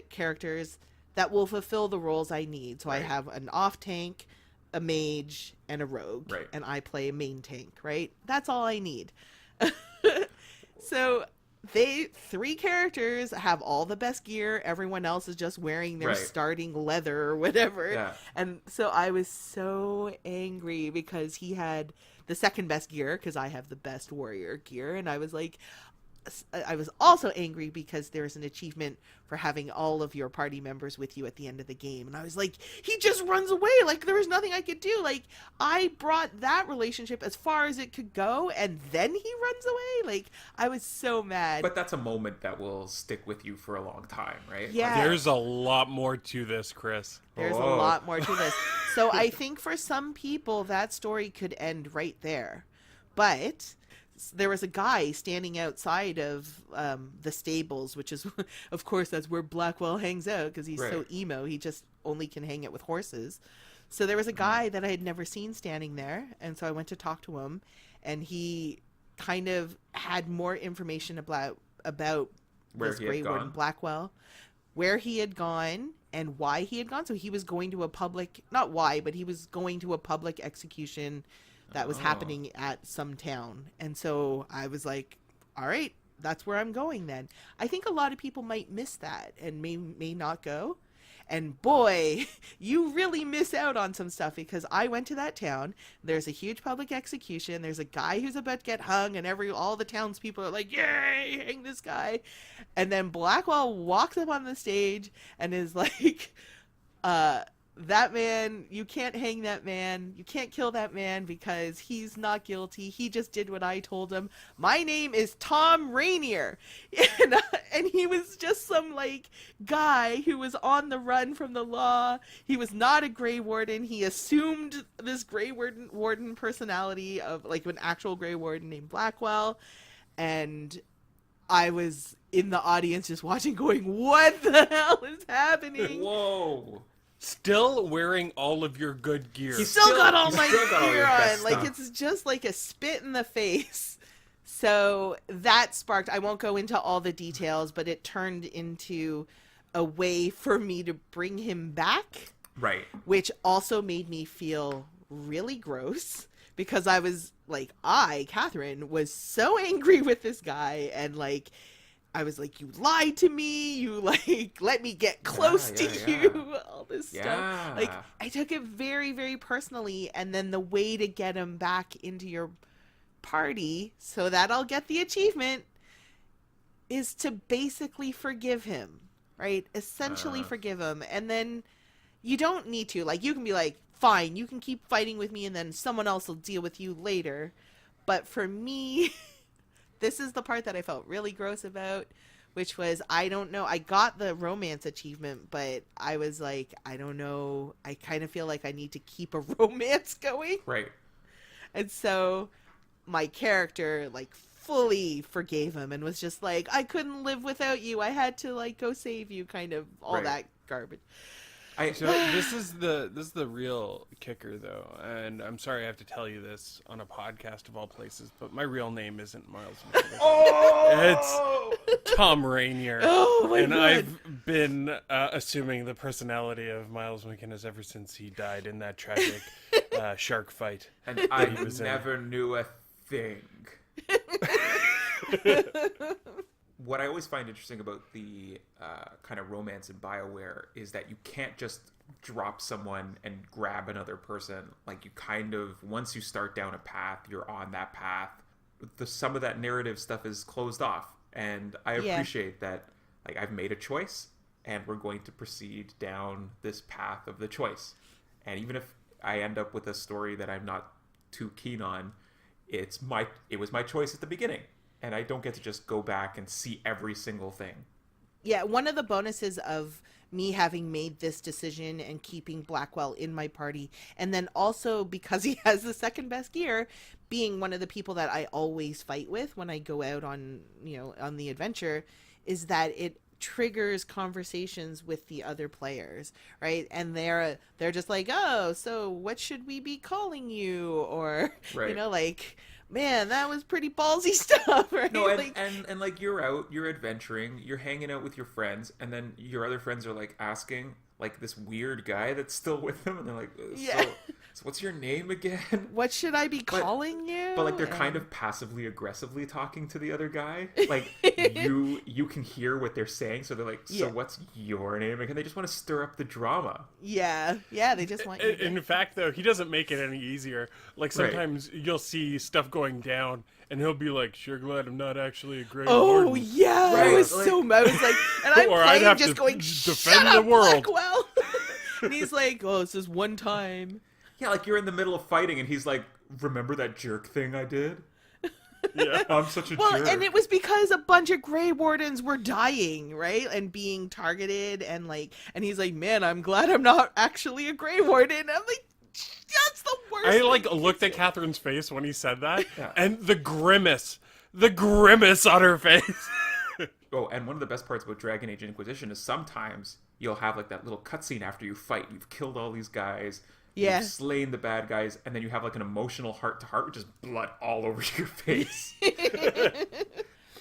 characters that will fulfill the roles I need. So right. I have an off tank, a mage, and a rogue. Right. And I play a main tank, right? That's all I need. So 3 characters have all the best gear. Everyone else is just wearing their right. starting leather or whatever. Yeah. And so I was so angry because he had the second best gear, because I have the best warrior gear. And I was like, I was also angry because there's an achievement for having all of your party members with you at the end of the game. And I was like, he just runs away. Like, there was nothing I could do. Like, I brought that relationship as far as it could go, and then he runs away. Like, I was so mad. But that's a moment that will stick with you for a long time, right? Yeah. There's a lot more to this, Chris. There's a lot more to this. So I think for some people, that story could end right there. But there was a guy standing outside of the stables, which is, of course, that's where Blackwell hangs out, because he's right. so emo. He just only can hang out with horses. So there was a guy that I had never seen standing there, and so I went to talk to him, and he kind of had more information about where this he Grey had Warden gone. Blackwell, where he had gone, and why he had gone. So he was going to a public, not why, but he was going to a public execution that was happening at some town. And so I was like, all right, that's where I'm going then. I think a lot of people might miss that and may not go. And boy, you really miss out on some stuff, because I went to that town. There's a huge public execution. There's a guy who's about to get hung, and all the townspeople are like, yay, hang this guy. And then Blackwell walks up on the stage and is like, that man, you can't hang that man. You can't kill that man because he's not guilty. He just did what I told him. My name is Tom Rainier. And he was just some, like, guy who was on the run from the law. He was not a Grey Warden. He assumed this Grey Warden personality of, like, an actual Grey Warden named Blackwell. And I was in the audience just watching, going, what the hell is happening? Whoa. Still wearing all of your good gear. He's still got all my gear on. Like, stuff. it's just like a spit in the face. So that sparked, I won't go into all the details, but it turned into a way for me to bring him back. Right. which also made me feel really gross because I was like, Kathryn, was so angry with this guy, and like, I was like, you lied to me, you like let me get close to you, all this stuff. Like, I took it very, very personally, and then the way to get him back into your party so that I'll get the achievement is to basically forgive him, right? Essentially forgive him, and then you don't need to. Like, you can be like, fine, you can keep fighting with me and then someone else will deal with you later. But for me, this is the part that I felt really gross about, which was, I don't know. I got the romance achievement, but I was like, I don't know. I kind of feel like I need to keep a romance going. Right. And so my character, like, fully forgave him and was just like, I couldn't live without you. I had to, like, go save you, kind of all that garbage. So this is the real kicker, though, and I'm sorry I have to tell you this on a podcast of all places, but my real name isn't Myles. It's Tom Rainier. Oh my and God. I've been assuming the personality of Myles McInnes ever since he died in that tragic shark fight. And I never knew a thing. What I always find interesting about the kind of romance in BioWare is that you can't just drop someone and grab another person. Like, you kind of, once you start down a path, you're on that path. Some of that narrative stuff is closed off. And I appreciate that, like, I've made a choice and we're going to proceed down this path of the choice. And even if I end up with a story that I'm not too keen on, it was my choice at the beginning. And I don't get to just go back and see every single thing. Yeah, one of the bonuses of me having made this decision and keeping Blackwell in my party, and then also because he has the second best gear, being one of the people that I always fight with when I go out on, on the adventure, is that it triggers conversations with the other players, right? And they're just like, oh, so what should we be calling you? Or, like, man, that was pretty ballsy stuff, right? No, and like, you're out, you're adventuring, you're hanging out with your friends, and then your other friends are like asking, like, this weird guy that's still with them, and they're like, so what's your name again? What should I be calling you? But like, they're kind of passively aggressively talking to the other guy. Like, you can hear what they're saying, so they're like, so what's your name again? They just want to stir up the drama. Yeah, they just want you to... In fact, though, he doesn't make it any easier. Like, sometimes you'll see stuff going down, and he'll be like, sure glad I'm not actually a Grey Warden. Oh, yeah, right. I was like, and I'm playing just going, defend shut the up, world. Blackwell! And he's like, oh, it's this one time. Yeah, like, you're in the middle of fighting, and he's like, remember that jerk thing I did? Yeah, I'm such a jerk. Well, and it was because a bunch of Grey Wardens were dying, right? And being targeted, and he's like, man, I'm glad I'm not actually a Grey Warden. I'm like, that's the worst. I looked at Kathryn's face when he said that, and the grimace on her face. Oh, and one of the best parts about Dragon Age Inquisition is sometimes you'll have like that little cutscene after you fight. You've killed all these guys. Yeah. You've slain the bad guys, and then you have like an emotional heart-to-heart with just blood all over your face.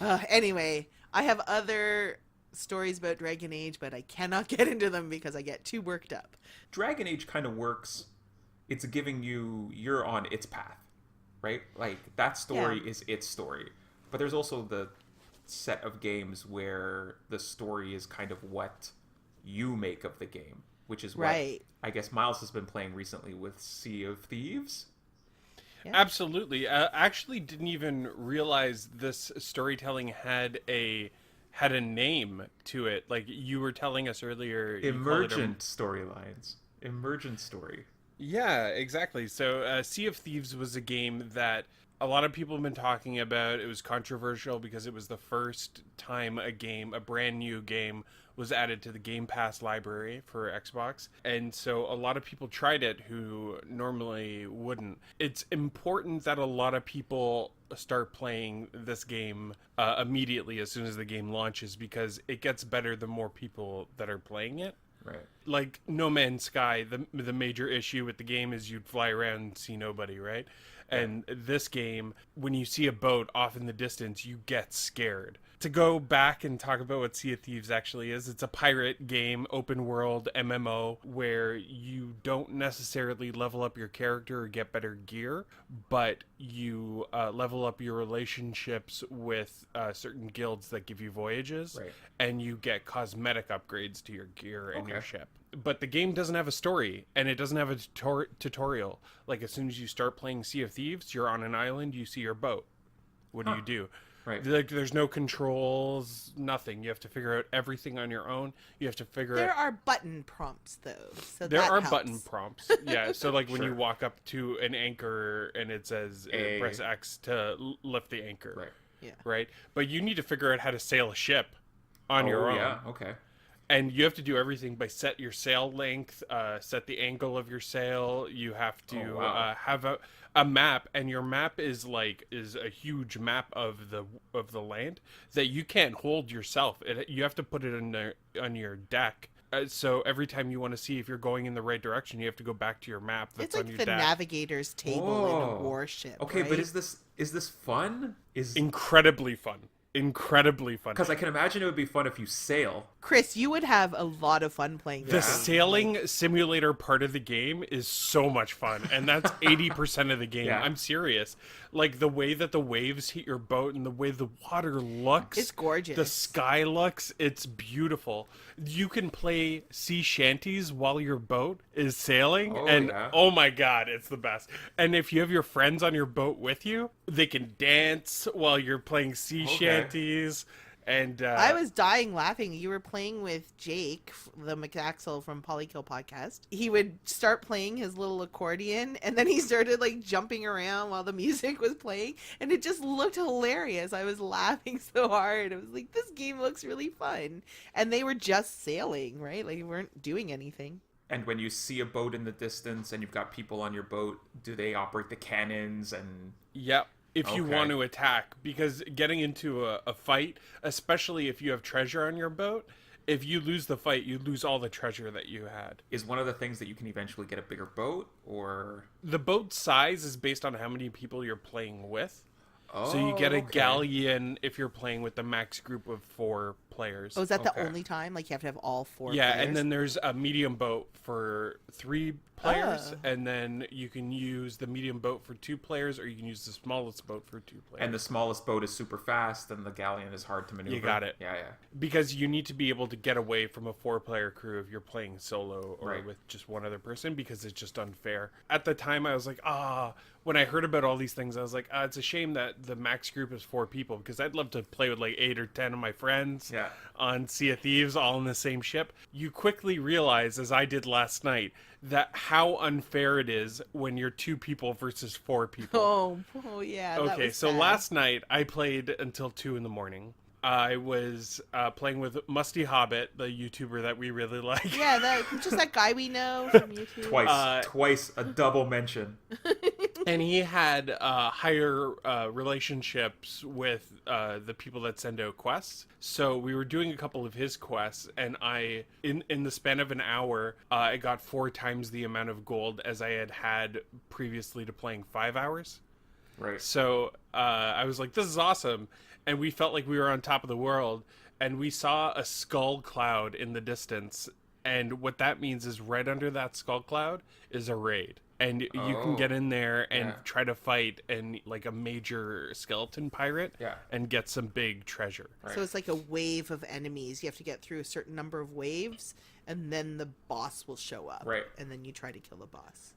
Anyway, I have other stories about Dragon Age, but I cannot get into them because I get too worked up. Dragon Age kind of works. It's giving you're on its path, right? Like, that story is its story. But there's also the set of games where the story is kind of what you make of the game, which is what I guess Myles has been playing recently with Sea of Thieves. Yeah. Absolutely. I actually didn't even realize this storytelling had a name to it. Like, you were telling us earlier. Emergent storylines. Emergent story. Yeah, exactly. So Sea of Thieves was a game that a lot of people have been talking about. It was controversial because it was the first time a brand new game was added to the Game Pass library for Xbox. And so a lot of people tried it who normally wouldn't. It's important that a lot of people start playing this game immediately as soon as the game launches, because it gets better the more people that are playing it. Right. Like No Man's Sky, the major issue with the game is you'd fly around and see nobody, right? And this game, when you see a boat off in the distance, you get scared. To go back and talk about what Sea of Thieves actually is, it's a pirate game, open world MMO, where you don't necessarily level up your character or get better gear, but you level up your relationships with certain guilds that give you voyages, Right. and you get cosmetic upgrades to your gear and your ship. But the game doesn't have a story, and it doesn't have a tutorial. Like, as soon as you start playing Sea of Thieves, you're on an island, you see your boat. What do you do? Right. Like, there's no controls, nothing. You have to figure out everything on your own. You have to figure There out... are button prompts, though. So There that are helps. button prompts. Yeah, so like when you Sure. walk up to an anchor and it says A. press X to lift the anchor. Right. Yeah. Right? But you need to figure out how to sail a ship on your own. Yeah. Okay. And you have to do everything by set your sail length, set the angle of your sail. You have to Oh, wow. have a map, and your map is a huge map of the land that you can't hold yourself. You have to put it on your deck. So every time you want to see if you're going in the right direction, you have to go back to your map that's It's like on your the deck. navigator's table in a Oh. warship. Okay, right? but is this fun? Incredibly fun. Incredibly fun. Because I can imagine it would be fun if you sail. Chris, you would have a lot of fun playing The this. sailing simulator part of the game is so much fun, and that's 80% of the game. Yeah. I'm serious. Like, the way that the waves hit your boat and the way the water looks. It's gorgeous. The sky looks, it's beautiful. You can play sea shanties while your boat is sailing, Oh, and yeah. oh my god, it's the best. And if you have your friends on your boat with you, they can dance while you're playing sea Okay. shanties. And I was dying laughing. You were playing with Jake, the McAxel from Polykill podcast. He would start playing his little accordion, and then he started like jumping around while the music was playing, and it just looked hilarious. I was laughing so hard. I was like, this game looks really fun. And they were just sailing, right? Like, they weren't doing anything. And when you see a boat in the distance and you've got people on your boat, do they operate the cannons and... Yep. If you Okay. want to attack, because getting into a fight, especially if you have treasure on your boat, if you lose the fight, you lose all the treasure that you had. Is one of the things that you can eventually get a bigger boat, or... The boat size is based on how many people you're playing with. Oh, So you get a okay. galleon if you're playing with the max group of 4 players. Oh, is that the Okay. only time? Like, you have to have all 4 Yeah, players? and then there's a medium boat for 3 players, Oh. and then you can use the medium boat for 2 players, or you can use the smallest boat for 2 players. And the smallest boat is super fast, and the galleon is hard to maneuver. You got it. Yeah. Because you need to be able to get away from a 4-player crew if you're playing solo or Right. with just one other person, because it's just unfair. At the time, I was like, when I heard about all these things, I was like, it's a shame that the max group is 4 people, because I'd love to play with like 8 or 10 of my friends Yeah. on Sea of Thieves all in the same ship. You quickly realize, as I did last night, that how unfair it is when you're 2 people versus 4 people. Oh yeah. That Okay, was so sad. last night I played until 2 in the morning. I was playing with Musty Hobbit, the YouTuber that we really like. Yeah, just that guy we know from YouTube. Twice a double mention. And he had higher relationships with the people that send out quests. So we were doing a couple of his quests, and in the span of an hour, I got 4 times the amount of gold as I had previously to playing 5 hours. Right. So I was like, this is awesome. And we felt like we were on top of the world. And we saw a skull cloud in the distance. And what that means is right under that skull cloud is a raid. And you can get in there and try to fight like a major skeleton pirate and get some big treasure. Right. So it's like a wave of enemies. You have to get through a certain number of waves, and then the boss will show up. Right. And then you try to kill the boss.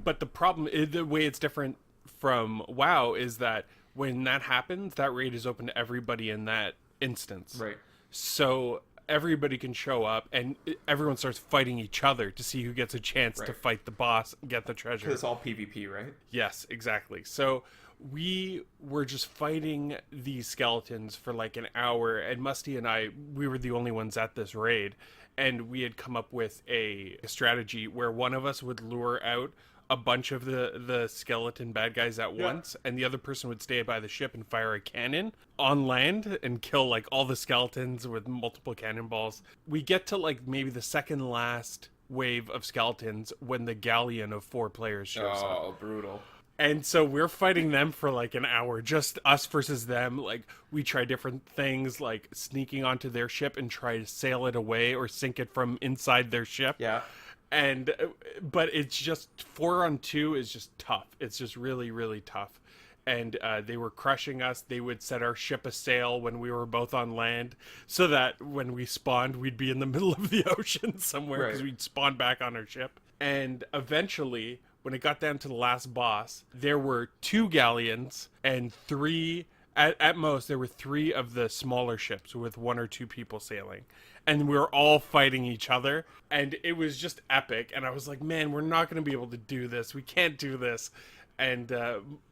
But the problem, the way it's different from WoW is that when that happens, that raid is open to everybody in that instance. Right. So everybody can show up, and everyone starts fighting each other to see who gets a chance to Right. fight the boss and get the treasure. Because it's all PvP, right? Yes, exactly. So we were just fighting these skeletons for like an hour, and Musty and we were the only ones at this raid, and we had come up with a strategy where one of us would lure out a bunch of the skeleton bad guys at once, and the other person would stay by the ship and fire a cannon on land and kill like all the skeletons with multiple cannonballs. We get to like maybe the second last wave of skeletons when the galleon of 4 players shows up. Oh, brutal. And so we're fighting them for like an hour, just us versus them. Like we try different things, like sneaking onto their ship and try to sail it away or sink it from inside their ship. Yeah. And but it's just 4-on-2 is just tough. It's just really, really tough. And they were crushing us. They would set our ship asail when we were both on land, so that when we spawned, we'd be in the middle of the ocean somewhere because we'd spawn back on our ship. And eventually, when it got down to the last boss, there were 2 galleons and 3, at most, there were 3 of the smaller ships with 1 or 2 people sailing. And we were all fighting each other, and it was just epic. And I was like, man, we're not going to be able to do this. We can't do this. And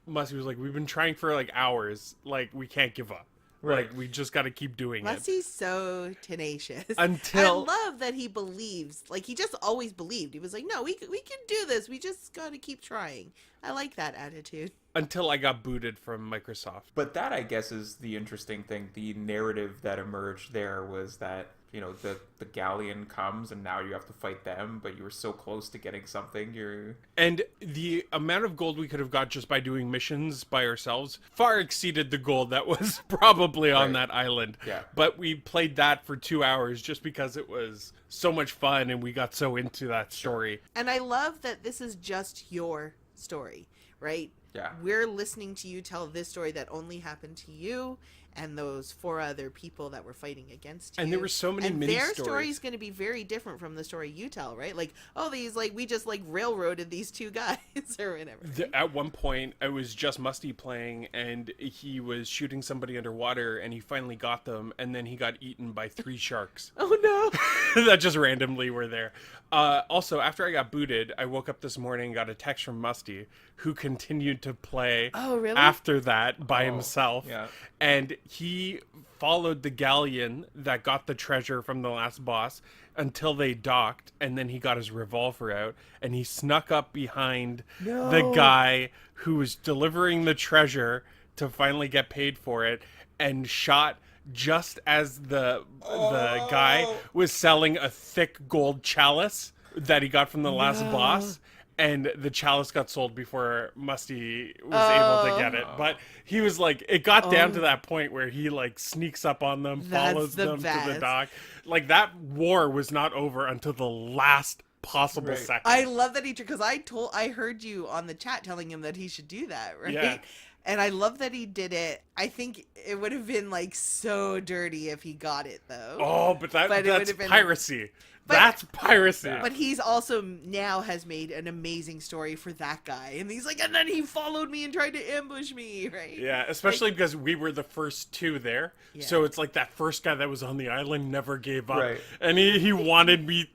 Musty was like, we've been trying for like hours. Like, we can't give up. Right. Like, we just got to keep doing it. Musty's so tenacious. Until... I love that he believes. Like, he just always believed. He was like, no, we can do this. We just got to keep trying. I like that attitude. Until I got booted from Microsoft. But that, I guess, is the interesting thing. The narrative that emerged there was that, you know, the galleon comes and now you have to fight them, but you were so close to getting something. And the amount of gold we could have got just by doing missions by ourselves far exceeded the gold that was probably on that island. Yeah. But we played that for 2 hours just because it was so much fun and we got so into that story. And I love that this is just your story, right? Yeah. We're listening to you tell this story that only happened to you and those 4 other people that were fighting against you. And there were so many and mini their stories. story is going to be very different from the story you tell, right? Like, oh, these, like, we just, like, railroaded these 2 guys or whatever. At one point, it was just Musty playing, and he was shooting somebody underwater, and he finally got them, and then he got eaten by 3 sharks. Oh, no. That just randomly were there. Also, after I got booted, I woke up this morning and got a text from Musty, who continued to play after that by himself. Yeah. And he followed the galleon that got the treasure from the last boss until they docked, and then he got his revolver out, and he snuck up behind the guy who was delivering the treasure to finally get paid for it, and shot just as the guy was selling a thick gold chalice that he got from the last boss. And the chalice got sold before Musty was able to get it. But he was like, it got down to that point where he like sneaks up on them, follows them to the dock. Like, that war was not over until the last possible second. I love that because I heard you on the chat telling him that he should do that, right? Yeah. And I love that he did it. I think it would have been like so dirty if he got it though. Oh, but that's piracy. That's piracy. But he's also now has made an amazing story for that guy. And he's like, and then he followed me and tried to ambush me, right? Yeah, especially because we were the first 2 there. Yeah. So it's like that first guy that was on the island never gave up. Right. And he wanted me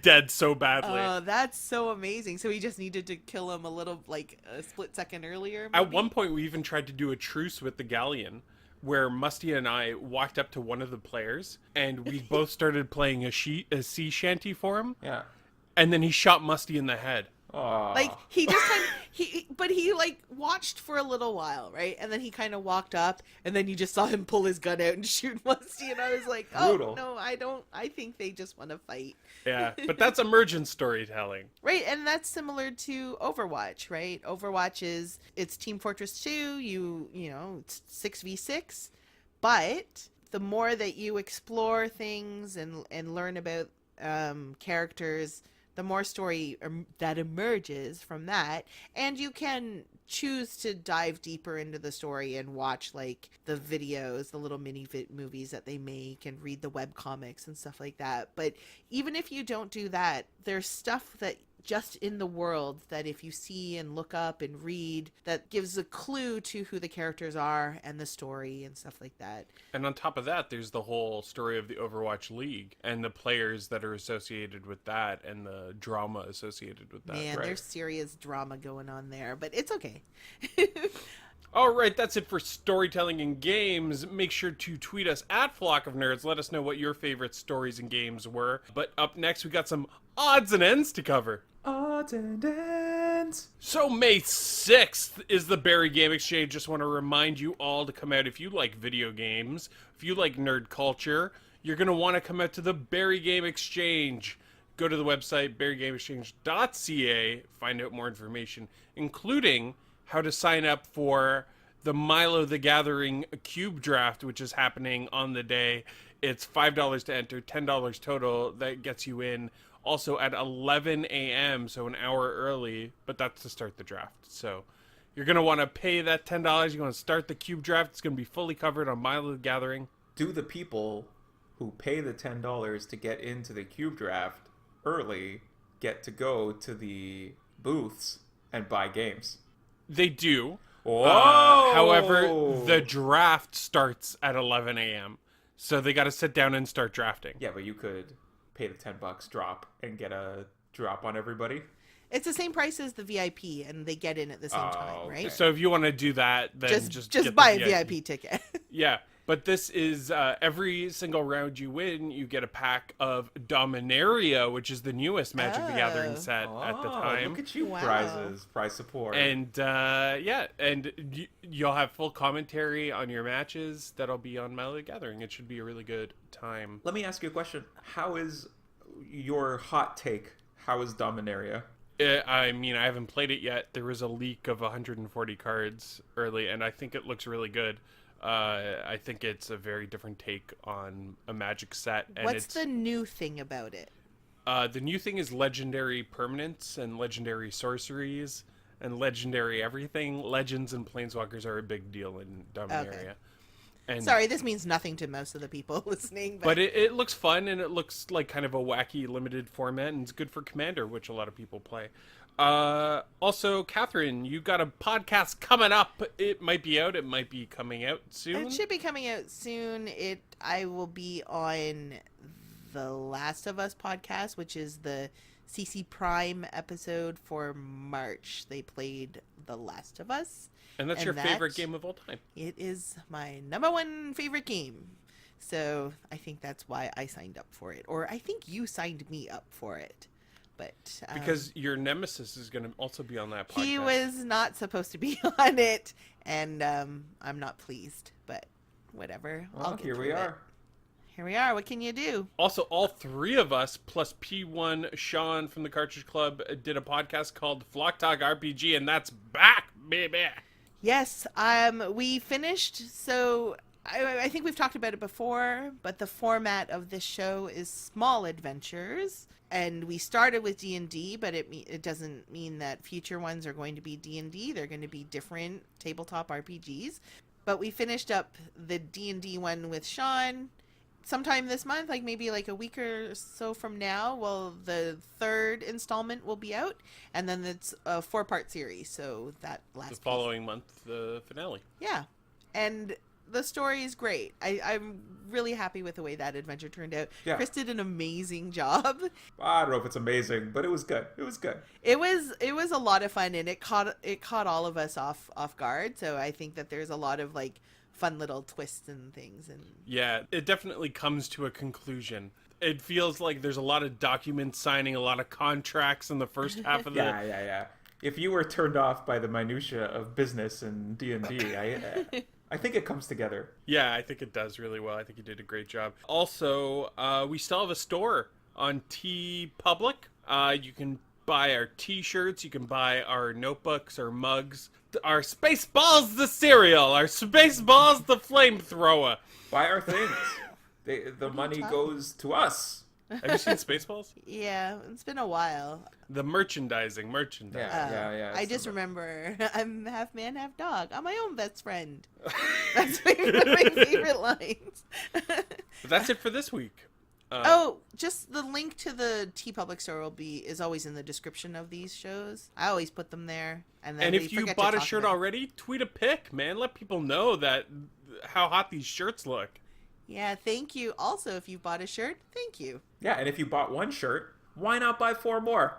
dead so badly. Oh, that's so amazing. So he just needed to kill him a little, like, a split second earlier, maybe? At one point, we even tried to do a truce with the galleon, where Musty and I walked up to one of the players, and we both started playing a sea shanty for him. Yeah. And then he shot Musty in the head. Aww. Like, he just kind of, but he, like, watched for a little while, right? And then he kind of walked up, and then you just saw him pull his gun out and shoot Musty, and I was like, oh, Brutal. no, I think they just want to fight. Yeah, but that's emergent storytelling. Right, and that's similar to Overwatch, right? Overwatch it's Team Fortress 2, you know, it's 6v6, but the more that you explore things and learn about characters, the more story that emerges from that, and you can choose to dive deeper into the story and watch like the videos, the little mini movies that they make, and read the web comics and stuff like that. But even if you don't do that, there's stuff that just in the world that if you see and look up and read, that gives a clue to who the characters are and the story and stuff like that. And on top of that, there's the whole story of the Overwatch League and the players that are associated with that and the drama associated with that. Man, right? there's serious drama going on there, but it's okay. All right, that's it for storytelling in games. Make sure to tweet us at Flock of Nerds. Let us know what your favorite stories and games were. But up next, we got some odds and ends to cover. Odds and ends. So May 6th is the Barrie Game Exchange. Just want to remind you all to come out if you like video games, if you like nerd culture. You're going to want to come out to the Barrie Game Exchange. Go to the website, barriegameexchange.ca, find out more information, including how to sign up for the Milo the Gathering Cube Draft, which is happening on the day. It's $5 to enter, $10 total. That gets you in also at 11 a.m., so an hour early, but that's to start the draft. So you're going to want to pay that $10. You're going to start the Cube Draft. It's going to be fully covered on Milo the Gathering. Do the people who pay the $10 to get into the Cube Draft early get to go to the booths and buy games? They do. Oh! However, the draft starts at 11 a.m., so they got to sit down and start drafting. Yeah, but you could pay the $10 drop and get a drop on everybody. It's the same price as the VIP, and they get in at the same time, right? So if you want to do that, then Just get buy the a VIP ticket. Yeah, but this is every single round you win, you get a pack of Dominaria, which is the newest Magic the Gathering set at the time. Look at you, Wow. prize support. And you'll have full commentary on your matches that'll be on Milo the Gathering. It should be a really good time. Let me ask you a question. How is your hot take? How is Dominaria? I mean, I haven't played it yet. There was a leak of 140 cards early, and I think it looks really good. I think it's a very different take on a Magic set. And What's the new thing about it? The new thing is legendary permanents and legendary sorceries and legendary everything. Legends and planeswalkers are a big deal in Dominaria. Okay. And, Sorry, this means nothing to most of the people listening. but it looks fun, and it looks like kind of a wacky limited format, and it's good for Commander, which a lot of people play. Also, Kathryn, you got a podcast coming up. It might be out. It might be coming out soon. It should be coming out soon. I will be on the Last of Us podcast, which is the CC Prime episode for March. They played The Last of Us. And that's your favorite game of all time. It is my number one favorite game. So I think that's why I signed up for it. Or I think you signed me up for it. But because your nemesis is going to also be on that podcast. he was not supposed to be on it. And I'm not pleased. But whatever. Well, here we are. Here we are. What can you do? Also, all three of us, plus P1 Sean from the Cartridge Club, did a podcast called Flock Talk RPG, and that's back, baby. Yes, we finished. So I think we've talked about it before, but the format of this show is small adventures, and we started with D&D, but it doesn't mean that future ones are going to be D&D. They're going to be different tabletop RPGs. But we finished up the D&D one with Sean sometime this month, like maybe like a week or so from now. Well, the third installment will be out, and then it's a 4-part series. So that last The following month, the finale. Yeah, and the story is great. I'm really happy with the way that adventure turned out. Yeah. Chris did an amazing job. I don't know if it's amazing, but it was good. It was good. It was a lot of fun, and it caught all of us off guard. So I think that there's a lot of like fun little twists and things. And Yeah, it definitely comes to a conclusion. It feels like there's a lot of document signing, a lot of contracts in the first half of the... Yeah. If you were turned off by the minutia of business and D&D, I think it comes together. Yeah, I think it does really well. I think you did a great job. Also, we still have a store on TeePublic. You can buy our t-shirts, you can buy our notebooks, our mugs, our Spaceballs the cereal, our Spaceballs the flamethrower. Buy our things. The money goes to us. Have you seen Spaceballs? yeah, it's been a while. The merchandising. Yeah. I just remember I'm half man, half dog. I'm my own best friend. That's one of my favorite lines. But that's it for this week. Just the link to the TeePublic store is always in the description of these shows. I always put them there. And if you bought a shirt already, tweet a pic, man. Let people know that how hot these shirts look. Yeah, thank you. Also, if you bought a shirt, thank you. Yeah, and if you bought one shirt, why not buy 4 more?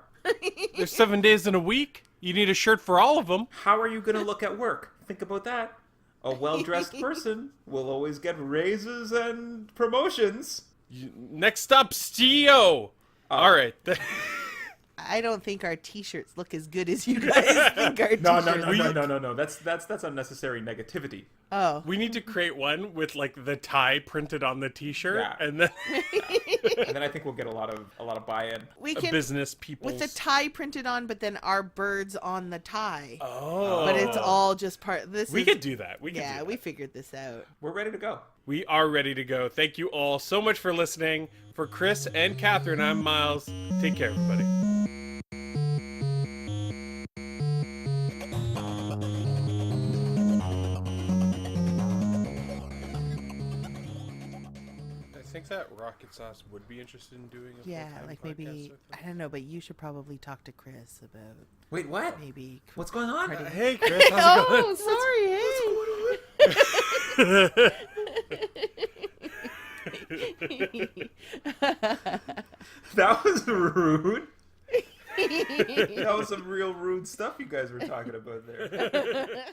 There's 7 days in a week. You need a shirt for all of them. How are you going to look at work? Think about that. A well-dressed person will always get raises and promotions. Next up, CEO. All right. I don't think our t-shirts look as good as you guys think our t-shirts. No. That's unnecessary negativity. Oh. We need to create one with like the tie printed on the t-shirt, Yeah. and then And then I think we'll get a lot of buy-in. We can business people with the tie printed on, but then our birds on the tie. Oh, But it's all just part. We could do that. We figured this out. We're ready to go. We are ready to go. Thank you all so much for listening. For Chris and Kathryn, I'm Myles. Take care, everybody. I think that Rocket Sauce would be interested in doing a Yeah, full-time like podcast maybe with them. I don't know, but you should probably talk to Chris about Wait, what? maybe. What's going on? Hey, Chris, how's it going? That was rude. That was some real rude stuff you guys were talking about there.